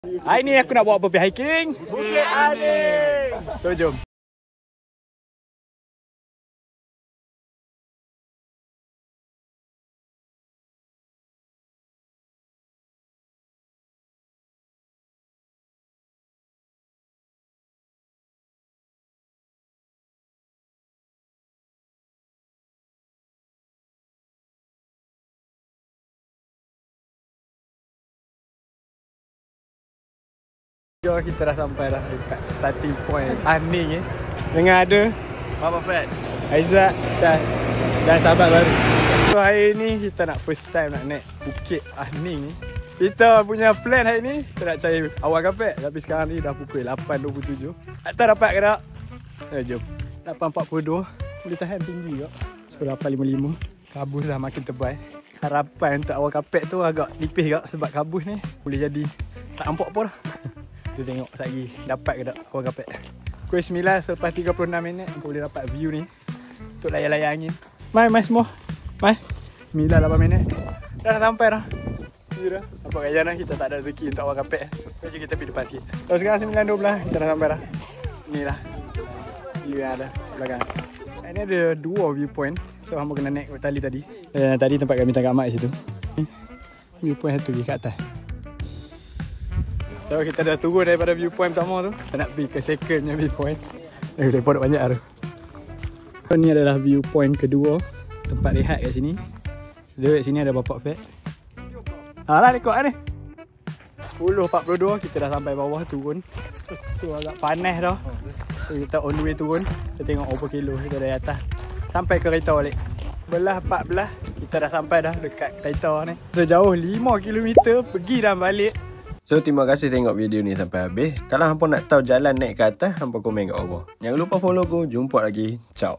Hari ni aku nak bawa pergi hiking Bukit Aning. So jom. Yo, kita dah sampai dah dekat starting point Aning dengan ada Mama Fred, Aizat, Syah dan sahabat baru. So hari ni kita nak first time nak naik Bukit Aning. Kita punya plan hari ni kita nak cari awal kapek, tapi sekarang ni dah pukul 8.27. Tak tahu dapat ke tak? Jom. 8.42 boleh tahan tinggi kak. So 8.55 kabus dah makin tebal. Harapan untuk awal kapek tu agak nipis kak, sebab kabus ni boleh jadi tak nampak apa dah. Kita tengok lagi dapat ke tak awal kapek. Pukul 9 selepas 36 minit boleh dapat view ni untuk layar-layar angin. Mai semua. Mai 9-8 minit dah sampai dah. View dah. Nampak kat jalan kita tak ada rezeki untuk awal kapek. Jadi kita pergi depan sikit. So sekarang 9.12 kita dah sampai dah. Ni lah view yang ada belakang. Ini ada dua viewpoint. So hamba kena naik tali tadi. Tadi tempat kami tangkap mak kat situ. Viewpoint satu pergi kat atas. So kita dah turun daripada viewpoint pertama tu. Kita nak pergi ke secondnya viewpoint. Lepas dah banyak tu. So ni adalah viewpoint kedua. Tempat rehat kat sini. So kat sini ada bapak Fat. Alah rekod ni 10.42 kita dah sampai bawah turun. Tu agak panas dah. So kita on the way turun. Kita tengok berapa kilo kita dari atas sampai ke kereta balik. Belah 14 kita dah sampai dah dekat kereta ni. So jauh 5 km pergi dan balik. So terima kasih tengok video ni sampai habis. Kalau hampa nak tahu jalan naik ke atas, hampa komen kat bawah. Jangan lupa follow aku. Jumpa lagi. Ciao.